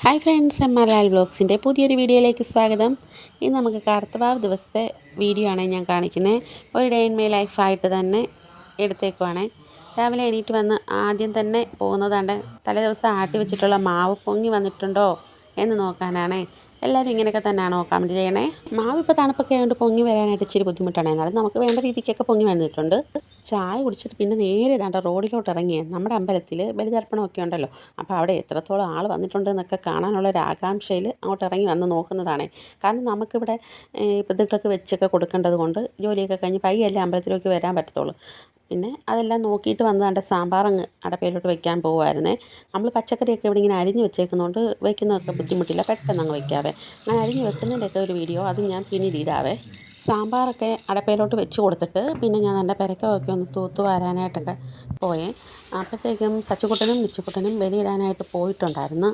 Hi friends, എംആർലാൽ വ്ലോഗ്സിൻ്റെ പുതിയൊരു വീഡിയോയിലേക്ക് സ്വാഗതം. ഇന്ന് നമുക്ക് കാർത്തവാവ് ദിവസത്തെ വീഡിയോ ആണ് ഞാൻ കാണിക്കുന്നത്. ഒരു ഡേ ഇൻ മൈ ലൈഫായിട്ട് തന്നെ എടുത്തേക്കുവാണ്. രാവിലെ എണീറ്റ് വന്ന് ആദ്യം തന്നെ പോകുന്നതാണ്ട് തലേ ദിവസം ആട്ടി വെച്ചിട്ടുള്ള മാവ് പൊങ്ങി വന്നിട്ടുണ്ടോ എന്ന് നോക്കാനാണ്. എല്ലാവരും ഇങ്ങനെയൊക്കെ തന്നെയാണോ കമൻറ്റ് ചെയ്യണേ. മാവ് ഇപ്പോൾ തണുപ്പൊക്കെ ആയതുകൊണ്ട് പൊങ്ങി വരാനായിട്ട് ഇച്ചിരി ബുദ്ധിമുട്ടാണ്. എന്നാലും നമുക്ക് വേണ്ട രീതിക്കൊക്കെ പൊങ്ങി വന്നിട്ടുണ്ട്. ചായ കുടിച്ചിട്ട് പിന്നെ നേരെ ഇതാണ്ട് റോഡിലോട്ട് ഇറങ്ങിയേ. നമ്മുടെ അമ്പലത്തിൽ ബലിതർപ്പണമൊക്കെ ഉണ്ടല്ലോ, അപ്പോൾ അവിടെ എത്രത്തോളം ആൾ വന്നിട്ടുണ്ട് എന്നൊക്കെ കാണാനുള്ളൊരു ആകാംക്ഷയിൽ അങ്ങോട്ട് ഇറങ്ങി വന്ന് നോക്കുന്നതാണ്. കാരണം നമുക്കിവിടെ പിതൃക്കൾക്ക് വെച്ചൊക്കെ കൊടുക്കേണ്ടത് കൊണ്ട് ജോലിയൊക്കെ കഴിഞ്ഞ് പയ്യല്ലേ അമ്പലത്തിലേക്ക് വരാൻ പറ്റത്തുള്ളൂ. പിന്നെ അതെല്ലാം നോക്കിയിട്ട് വന്നതാണ്ട് സാമ്പാറങ്ങ് അടപ്പയിലോട്ട് വെക്കാൻ പോകുമായിരുന്നേ. നമ്മൾ പച്ചക്കറിയൊക്കെ ഇവിടെ ഇങ്ങനെ അരിഞ്ഞ് വെച്ചേക്കുന്നതുകൊണ്ട് വയ്ക്കുന്നതൊക്കെ ബുദ്ധിമുട്ടില്ല, പെട്ടെന്ന് അങ്ങ് വയ്ക്കാവേ. അങ്ങനെ അരിഞ്ഞ് വെക്കുന്നതിൻ്റെയൊക്കെ ഒരു വീഡിയോ അത് ഞാൻ പിന്നീട് ഇടാവേ. സാമ്പാറൊക്കെ അടപ്പയിലോട്ട് വെച്ച് കൊടുത്തിട്ട് പിന്നെ ഞാൻ എൻ്റെ പെരക്കമൊക്കെ ഒന്ന് തൂത്ത് വാരാനായിട്ടൊക്കെ പോയേ. അപ്പോഴത്തേക്കും സച്ചുകുട്ടനും നിച്ചുകുട്ടനും ബലിയിടാനായിട്ട് പോയിട്ടുണ്ടായിരുന്നു.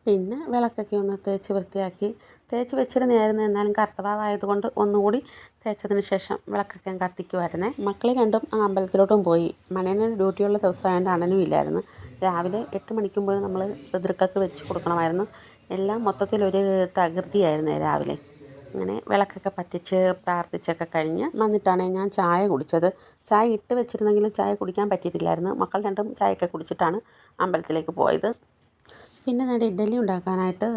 പിന്നെ വിളക്കൊക്കെ ഒന്ന് തേച്ച് വൃത്തിയാക്കി തേച്ച് വെച്ചിരുന്നായിരുന്നു. എന്നാലും കർത്തവാവായതുകൊണ്ട് ഒന്നുകൂടി തേച്ചതിന് ശേഷം വിളക്കൊക്കെ കത്തിക്കുമായിരുന്നേ. മക്കൾ രണ്ടും ആ അമ്പലത്തിലോട്ടും പോയി. മണിയണ്ണന് ഡ്യൂട്ടിയുള്ള ദിവസമായതുകൊണ്ട് അണ്ണനും ഇല്ലായിരുന്നു. രാവിലെ 8 മണിക്കുമ്പോൾ നമ്മൾ പിതൃക്കൾക്ക് വെച്ച് കൊടുക്കണമായിരുന്നു. എല്ലാം മൊത്തത്തിലൊരു തകൃതിയായിരുന്നേ രാവിലെ. അങ്ങനെ വിളക്കൊക്കെ പറ്റിച്ച് പ്രാർത്ഥിച്ചൊക്കെ കഴിഞ്ഞ് വന്നിട്ടാണ് ഞാൻ ചായ കുടിച്ചത്. ചായ ഇട്ട് വെച്ചിരുന്നെങ്കിലും ചായ കുടിക്കാൻ പറ്റിയിട്ടില്ലായിരുന്നു. മക്കൾ രണ്ടും ചായയൊക്കെ കുടിച്ചിട്ടാണ് അമ്പലത്തിലേക്ക് പോയത്. പിന്നെ ഞാൻ ഇഡ്ഡലി ഉണ്ടാക്കാനായിട്ട്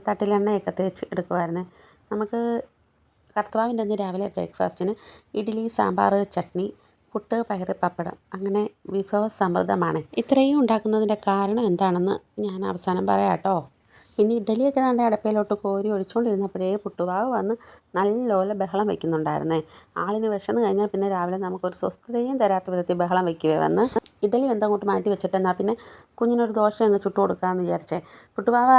തട്ടിൽ എണ്ണയൊക്കെ തേച്ച് എടുക്കുമായിരുന്നു. നമുക്ക് കർത്തവാവിൻ്റെ അന്ന് രാവിലെ ബ്രേക്ക്ഫാസ്റ്റിന് ഇഡ്ഡലി, സാമ്പാർ, ചട്നി, പുട്ട്, പയറ്, പപ്പടം, അങ്ങനെ വിഭവസമൃദ്ധമാണ്. ഇത്രയും ഉണ്ടാക്കുന്നതിൻ്റെ കാരണം എന്താണെന്ന് ഞാൻ അവസാനം പറയാം കേട്ടോ. പിന്നെ ഇഡ്ഡലിയൊക്കെ നല്ല അടപ്പയിലോട്ട് കോരി ഒഴിച്ചുകൊണ്ടിരുന്നപ്പോഴേ പുട്ടുവാവ് വന്ന് നല്ലപോലെ ബഹളം വയ്ക്കുന്നുണ്ടായിരുന്നേ. ആളിന് വിശന്ന് കഴിഞ്ഞാൽ പിന്നെ രാവിലെ നമുക്കൊരു സ്വസ്ഥതയും തരാത്ത വിധത്തിൽ ബഹളം വയ്ക്കുവേ വന്ന്. ഇഡ്ഡലി വെന്തങ്ങോട്ട് മാറ്റി വെച്ചിട്ട് എന്നാൽ പിന്നെ കുഞ്ഞിനൊരു ദോശ അങ്ങ് ചുട്ട് കൊടുക്കാമെന്ന് വിചാരിച്ചേ. പുട്ടുവാവ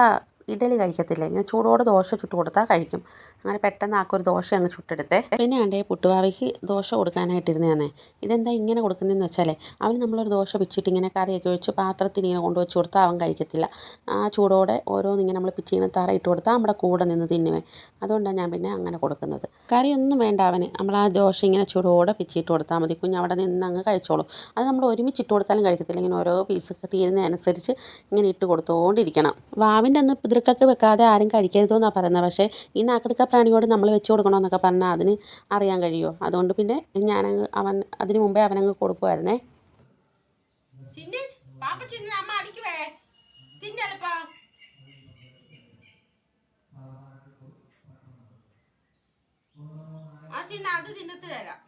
ഇഡ്ഡലി കഴിക്കത്തില്ല, ഇങ്ങനെ ചൂടോടെ ദോശ ചുട്ട് കൊടുത്താൽ കഴിക്കും. അങ്ങനെ പെട്ടെന്ന് ആക്കൊരു ദോശ അങ്ങ് ചുട്ടെടുത്തേ. പിന്നെ ആണ്ടേ പുട്ടുവാവയ്ക്ക് ദോശ കൊടുക്കാനായിട്ടിരുന്നേ. ഇതെന്താ ഇങ്ങനെ കൊടുക്കുന്നതെന്ന് വെച്ചാലേ, അവന് നമ്മളൊരു ദോശ വെച്ചിട്ട് ഇങ്ങനെ കറിയൊക്കെ ഒഴിച്ച് പാത്രത്തിൽ ഇങ്ങനെ കൊണ്ടുവച്ച് കൊടുത്താൽ അവൻ കഴിക്കത്തില്ല. ആ ചൂടോടെ ഓരോന്നിങ്ങനെ നമ്മൾ പിച്ചിങ്ങനെ തറ ഇട്ട് കൊടുത്താൽ നമ്മുടെ കൂടെ നിന്ന് തിന്നുവേ. അതുകൊണ്ടാണ് ഞാൻ പിന്നെ അങ്ങനെ കൊടുക്കുന്നത്. കറിയൊന്നും വേണ്ട അവന്, നമ്മൾ ആ ദോശ ഇങ്ങനെ ചൂടോടെ പിച്ചിട്ട് കൊടുത്താൽ മതി. കുഞ്ഞ് അവിടെ നിന്ന് അങ്ങ് കഴിച്ചോളും. അത് നമ്മൾ ഒരുമിച്ചിട്ട് കൊടുത്താലും കഴിക്കത്തില്ല. ഇങ്ങനെ ഓരോ പീസൊക്കെ തീരുന്നതനുസരിച്ച് ഇങ്ങനെ ഇട്ട് കൊടുത്തുകൊണ്ടിരിക്കണം. വാവിൻ്റെ അന്ന് പിതൃക്കൾക്ക് വെക്കാതെ ആരും കഴിക്കരുതെന്നാണ് പറയുന്നത്. പക്ഷേ ഈ നാക്കെടുക്ക പ്രാണിയോട് നമ്മൾ വെച്ച് കൊടുക്കണമെന്നൊക്കെ പറഞ്ഞാൽ അതിന് അറിയാൻ കഴിയുമോ? അതുകൊണ്ട് പിന്നെ അവൻ അതിന് മുമ്പേ അവനങ്ങ് കൊടുക്കുമായിരുന്നേ. അത് തിന്നത്ത് തരാം.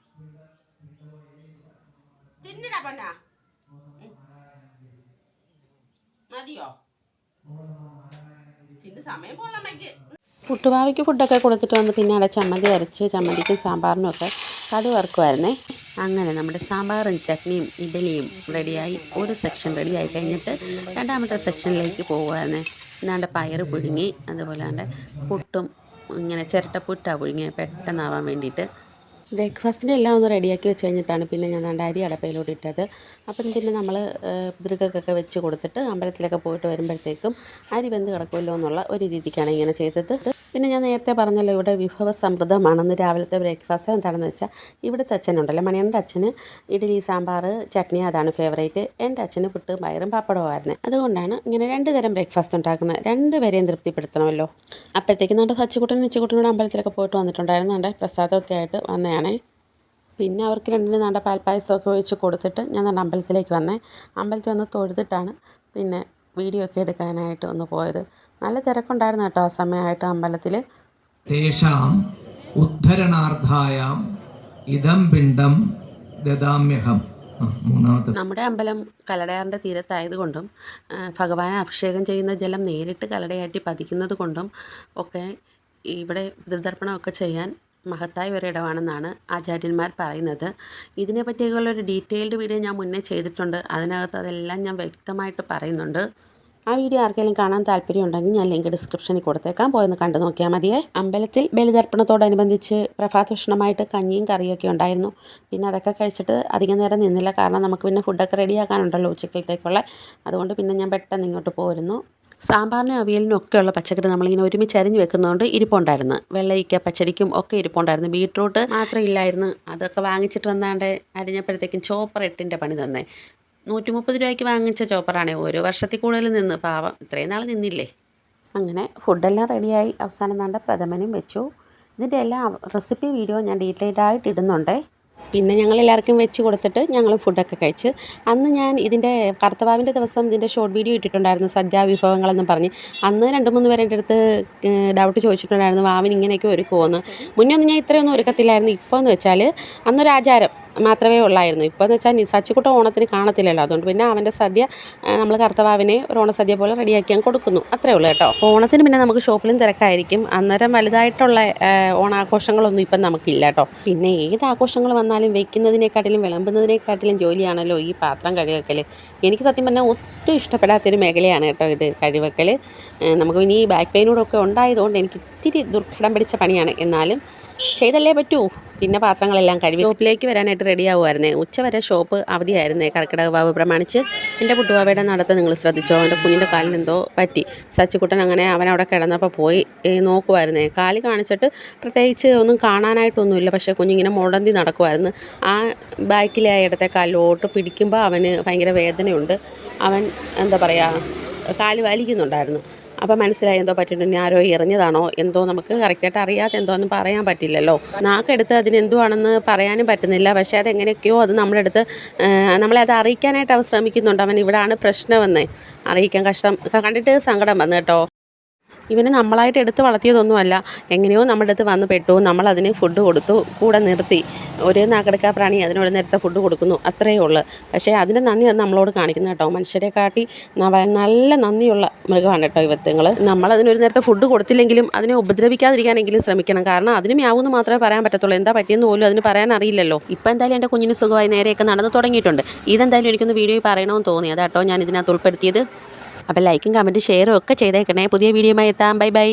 തിന്നടാ പന്ന മതിയോ? തിന്ന് സമയം പോലമ്മയ്ക്ക്. പുട്ടുവാവയ്ക്ക് ഫുഡൊക്കെ കൊടുത്തിട്ട് വന്ന് പിന്നെ അവിടെ ചമ്മന്തി അരച്ച് ചമ്മന്തിക്കും സാമ്പാറിനും ഒക്കെ കടുക് വറുക്കുമായിരുന്നേ. അങ്ങനെ നമ്മുടെ സാമ്പാറും ചട്നിയും ഇഡ്ഡലിയും റെഡിയായി. ഒരു സെക്ഷൻ റെഡിയായി കഴിഞ്ഞിട്ട് രണ്ടാമത്തെ സെക്ഷനിലേക്ക് പോകുമായിരുന്നേ. എന്നാണ്ട് പയറ് പുഴുങ്ങി, അതുപോലെ തന്നെ പുട്ടും ഇങ്ങനെ ചിരട്ടപ്പുട്ടാണ് പുഴുങ്ങി പെട്ടെന്നാവാൻ വേണ്ടിയിട്ട്. ബ്രേക്ക്ഫാസ്റ്റിൻ്റെ എല്ലാം ഒന്ന് റെഡിയാക്കി വെച്ച് കഴിഞ്ഞിട്ടാണ് പിന്നെ ഞാൻ അരി അടപ്പയിലോട്ട് ഇട്ടത്. അപ്പം പിന്നെ നമ്മൾ പിതൃക്കൾക്കൊക്കെ വെച്ച് കൊടുത്തിട്ട് അമ്പലത്തിലൊക്കെ പോയിട്ട് വരുമ്പോഴത്തേക്കും അരി വെന്ത് കിടക്കുമല്ലോ എന്നുള്ള ഒരു രീതിക്കാണ് ഇങ്ങനെ ചെയ്തത്. പിന്നെ ഞാൻ നേരത്തെ പറഞ്ഞല്ലോ, ഇവിടെ വിഭവസമൃദ്ധമാണെന്ന്. രാവിലത്തെ ബ്രേക്ക്ഫാസ്റ്റ് എന്താണെന്ന് വെച്ചാൽ, ഇവിടുത്തെ അച്ഛനുണ്ടല്ലോ, മണിയൻ്റെ അച്ഛന് ഇഡ്ഡലി, സാമ്പാർ, ചട്നി അതാണ് ഫേവറേറ്റ്. എൻ്റെ അച്ഛന് പുട്ട്, പയറും പപ്പടവുമായിരുന്നു. അതുകൊണ്ടാണ് ഇങ്ങനെ 2 തരം ബ്രേക്ക്ഫാസ്റ്റ് ഉണ്ടാക്കുന്നത്. 2 പേരെയും തൃപ്തിപ്പെടുത്തണമല്ലോ. അപ്പോഴത്തേക്കും നമ്മുടെ സച്ചുകുട്ടനും നിച്ചുകുട്ടനോട് അമ്പലത്തിലൊക്കെ പോയിട്ട് വന്നിട്ടുണ്ടായിരുന്നു. നമ്മുടെ പ്രസാദമൊക്കെ ആയിട്ട് വന്നതാണേ. പിന്നെ അവർക്ക് രണ്ടിനും നല്ല പാൽപ്പായസമൊക്കെ ഒഴിച്ച് കൊടുത്തിട്ട് ഞാൻ നല്ല അമ്പലത്തിലേക്ക് വന്നേ. അമ്പലത്തിൽ വന്ന് തൊഴുതിട്ടാണ് പിന്നെ വീഡിയോ ഒക്കെ എടുക്കാനായിട്ട് ഒന്ന് പോയത്. നല്ല തിരക്കുണ്ടായിരുന്നു കേട്ടോ ആ സമയമായിട്ട് അമ്പലത്തിൽ. തേഷാം ഉദ്ധരണാർത്ഥായാം ഇദം പിണ്ഡം ദദാമ്യഹം. നമ്മുടെ അമ്പലം കല്ലടയാറിൻ്റെ തീരത്തായതുകൊണ്ടും ഭഗവാനെ അഭിഷേകം ചെയ്യുന്ന ജലം നേരിട്ട് കല്ലടയാറ്റി പതിക്കുന്നത് കൊണ്ടും ഒക്കെ ഇവിടെ പിതൃതർപ്പണമൊക്കെ ചെയ്യാൻ മഹത്തായ ഒരിടമാണെന്നാണ് ആചാര്യന്മാർ പറയുന്നത്. ഇതിനെപ്പറ്റിയൊക്കെയുള്ളൊരു ഡീറ്റെയിൽഡ് വീഡിയോ ഞാൻ മുന്നേ ചെയ്തിട്ടുണ്ട്. അതിനകത്ത് അതെല്ലാം ഞാൻ വ്യക്തമായിട്ട് പറയുന്നുണ്ട്. ആ വീഡിയോ ആർക്കെങ്കിലും കാണാൻ താല്പര്യമുണ്ടെങ്കിൽ ഞാൻ ലിങ്ക് ഡിസ്ക്രിപ്ഷനിൽ കൊടുത്തേക്കാം, പോയൊന്ന് കണ്ടു നോക്കിയാൽ മതിയേ. അമ്പലത്തിൽ ബലിതർപ്പണത്തോടനുബന്ധിച്ച് പ്രഭാതഭക്ഷണമായിട്ട് കഞ്ഞിയും കറിയൊക്കെ ഉണ്ടായിരുന്നു. പിന്നെ അതൊക്കെ കഴിച്ചിട്ട് അധികം നേരം നിന്നില്ല, കാരണം നമുക്ക് പിന്നെ ഫുഡൊക്കെ റെഡിയാക്കാനുണ്ടല്ലോ ഉച്ചക്കലത്തേക്കുള്ള. അതുകൊണ്ട് പിന്നെ ഞാൻ പെട്ടെന്ന് ഇങ്ങോട്ട് പോരുന്നു. സാമ്പാറിനും അവിയലിനും ഒക്കെയുള്ള പച്ചക്കറി നമ്മളിങ്ങനെ ഒരുമിച്ച് അരിഞ്ഞ് വെക്കുന്നതുകൊണ്ട് ഇരിപ്പുണ്ടായിരുന്നു. വെള്ളരിക്ക പച്ചടിക്കും ഒക്കെ ഇരിപ്പുണ്ടായിരുന്നു. ബീട്രൂട്ട് മാത്രം ഇല്ലായിരുന്നു. അതൊക്കെ വാങ്ങിച്ചിട്ട് വന്നാണ്ട് അരിഞ്ഞപ്പോഴത്തേക്കും ചോപ്പർ 8ൻ്റെ പണി തന്നെ. 130 രൂപയ്ക്ക് വാങ്ങിച്ച ചോപ്പറാണേ. ഒരു വർഷത്തിൽ കൂടുതൽ നിന്ന്, പാവം ഇത്രയും നാൾ നിന്നില്ലേ. അങ്ങനെ ഫുഡെല്ലാം റെഡിയായി അവസാനം കണ്ട പ്രഥമനും വെച്ചു. ഇതിൻ്റെ എല്ലാ റെസിപ്പി വീഡിയോ ഞാൻ ഡീറ്റെയിൽഡ് ആയിട്ട് ഇടുന്നുണ്ട്. പിന്നെ ഞങ്ങളെല്ലാവർക്കും വെച്ച് കൊടുത്തിട്ട് ഞങ്ങൾ ഫുഡൊക്കെ കഴിച്ച്. അന്ന് ഞാൻ ഇതിൻ്റെ കർത്തവാവിൻ്റെ ദിവസം ഇതിൻ്റെ ഷോർട്ട് വീഡിയോ ഇട്ടിട്ടുണ്ടായിരുന്നു, സദ്യാവിഭവങ്ങളെന്നും പറഞ്ഞ്. അന്ന് 2-3 പേരെ എൻ്റെ അടുത്ത് ഡൗട്ട് ചോദിച്ചിട്ടുണ്ടായിരുന്നു, വാവിന് ഇങ്ങനെയൊക്കെ ഒരുക്കുമോയെന്ന്. മുന്നേ ഒന്നും ഞാൻ ഇത്രയൊന്നും ഒരുക്കത്തില്ലായിരുന്നു. ഇപ്പോൾ എന്ന് വെച്ചാൽ അന്നൊരു ആചാരം മാത്രമേ ഉള്ളായിരുന്നു. ഇപ്പോൾ എന്ന് വെച്ചാൽ സച്ചിക്കുട്ടൻ ഓണത്തിന് കാണത്തില്ലല്ലോ, അതുകൊണ്ട് പിന്നെ അവൻ്റെ സദ്യ നമ്മൾ കർത്തവാവിനെ ഒരു ഓണസദ്യ പോലെ റെഡിയാക്കി ഞാൻ കൊടുക്കുന്നു, അത്രേ ഉള്ളൂ കേട്ടോ. ഓണത്തിന് പിന്നെ നമുക്ക് ഷോപ്പിലും തിരക്കായിരിക്കും. അന്നേരം വലുതായിട്ടുള്ള ഓണാഘോഷങ്ങളൊന്നും ഇപ്പം നമുക്കില്ല കേട്ടോ. പിന്നെ ഏത് ആഘോഷങ്ങൾ വന്നാലും വെക്കുന്നതിനെക്കാട്ടിലും വിളമ്പുന്നതിനെക്കാട്ടിലും ജോലിയാണല്ലോ ഈ പാത്രം കഴുകൽ. എനിക്ക് സത്യം പറഞ്ഞാൽ ഒട്ടും ഇഷ്ടപ്പെടാത്തൊരു മേഖലയാണ് കേട്ടോ ഇത് കഴിവെക്കൽ. നമുക്ക് ഇനി ബാക്ക് പെയിനൂടൊക്കെ ഉണ്ടായതുകൊണ്ട് എനിക്ക് ഇത്തിരി ദുർഘടം പിടിച്ച പണിയാണ്. എന്നാലും ചെയ്തല്ലേ പറ്റൂ. പിന്നെ പാത്രങ്ങളെല്ലാം കഴുകി ഷോപ്പിലേക്ക് വരാനായിട്ട് റെഡി ആവുമായിരുന്നേ. ഉച്ചവരെ ഷോപ്പ് അവധിയായിരുന്നേ കർക്കിടക വാവ് പ്രമാണിച്ച്. എൻ്റെ പുട്ടുവാവയുടെ നടത്തം നിങ്ങൾ ശ്രദ്ധിച്ചോ, എൻ്റെ കുഞ്ഞിൻ്റെ കാലിനെന്തോ പറ്റി. സച്ചിക്കുട്ടൻ അങ്ങനെ അവനവിടെ കിടന്നപ്പോൾ പോയി നോക്കുമായിരുന്നേ. കാല് കാണിച്ചിട്ട് പ്രത്യേകിച്ച് ഒന്നും കാണാനായിട്ടൊന്നുമില്ല, പക്ഷേ കുഞ്ഞിങ്ങനെ മുടന്തി നടക്കുമായിരുന്നു. ആ ബാക്കിലെ ഇടത്തെ കാലിലോട്ട് പിടിക്കുമ്പോൾ അവന് ഭയങ്കര വേദനയുണ്ട്. അവൻ എന്താ പറയുക, കാല് വലിക്കുന്നുണ്ടായിരുന്നു. അപ്പോൾ മനസ്സിലായി എന്തോ പറ്റിയിട്ടുണ്ട്, ആരോ എറിഞ്ഞതാണോ എന്തോ, നമുക്ക് കറക്റ്റായിട്ട് അറിയാതെ എന്തോ ഒന്നും പറയാൻ പറ്റില്ലല്ലോ. നാക്കെടുത്ത് അതിനെന്തുവാണെന്ന് പറയാനും പറ്റുന്നില്ല. പക്ഷേ അതെങ്ങനെയൊക്കെയോ അത് നമ്മളെ അടുത്ത് നമ്മളെ അത് അറിയിക്കാനായിട്ട് അവൻ ശ്രമിക്കുന്നുണ്ട്. അവൻ ഇവിടാണ് പ്രശ്നമെന്നേ അറിയിക്കാൻ കഷ്ടം കണ്ടിട്ട് സങ്കടം വന്നു കേട്ടോ. ഇവന് നമ്മളായിട്ട് എടുത്ത് വളർത്തിയതൊന്നുമല്ല, എങ്ങനെയോ നമ്മുടെ അടുത്ത് വന്ന് പെട്ടു. നമ്മളതിന് ഫുഡ് കൊടുത്തു, കൂടെ നിർത്തി. ഒരു നാക്കെടുക്കാ പ്രാണി അതിനൊരു നേരത്തെ ഫുഡ് കൊടുക്കുന്നു, അത്രയേ ഉള്ളൂ. പക്ഷേ അതിൻ്റെ നന്ദി അത് നമ്മളോട് കാണിക്കുന്നു കേട്ടോ. മനുഷ്യരെ കാട്ടി നല്ല നന്ദിയുള്ള മൃഗമാണ് കേട്ടോ ഇവത്തുങ്ങൾ. നമ്മളതിനൊരു നേരത്തെ ഫുഡ് കൊടുത്തില്ലെങ്കിലും അതിനെ ഉപദ്രവിക്കാതിരിക്കാനെങ്കിലും ശ്രമിക്കണം. കാരണം അതിന് മ്യാവെന്ന് മാത്രമേ പറയാൻ പറ്റത്തുള്ളൂ, എന്താ പറ്റിയെന്ന് പോലും അതിന് പറയാൻ അറിയില്ലല്ലോ. ഇപ്പം എന്തായാലും എൻ്റെ കുഞ്ഞിന് സുഖമായി നേരെയൊക്കെ നടന്ന് തുടങ്ങിയിട്ടുണ്ട്. ഇതെന്തായാലും എനിക്കൊന്ന് വീഡിയോയിൽ പറയണമെന്ന് തോന്നി, അതാട്ടോ ഞാൻ ഇതിനകത്ത് ഉൾപ്പെടുത്തിയത്. അപ്പോൾ ലൈക്കും കമൻറ്റും ഷെയറും ഒക്കെ ചെയ്തേക്കണേ. പുതിയ വീഡിയോയുമായി എത്താം. Bye bye.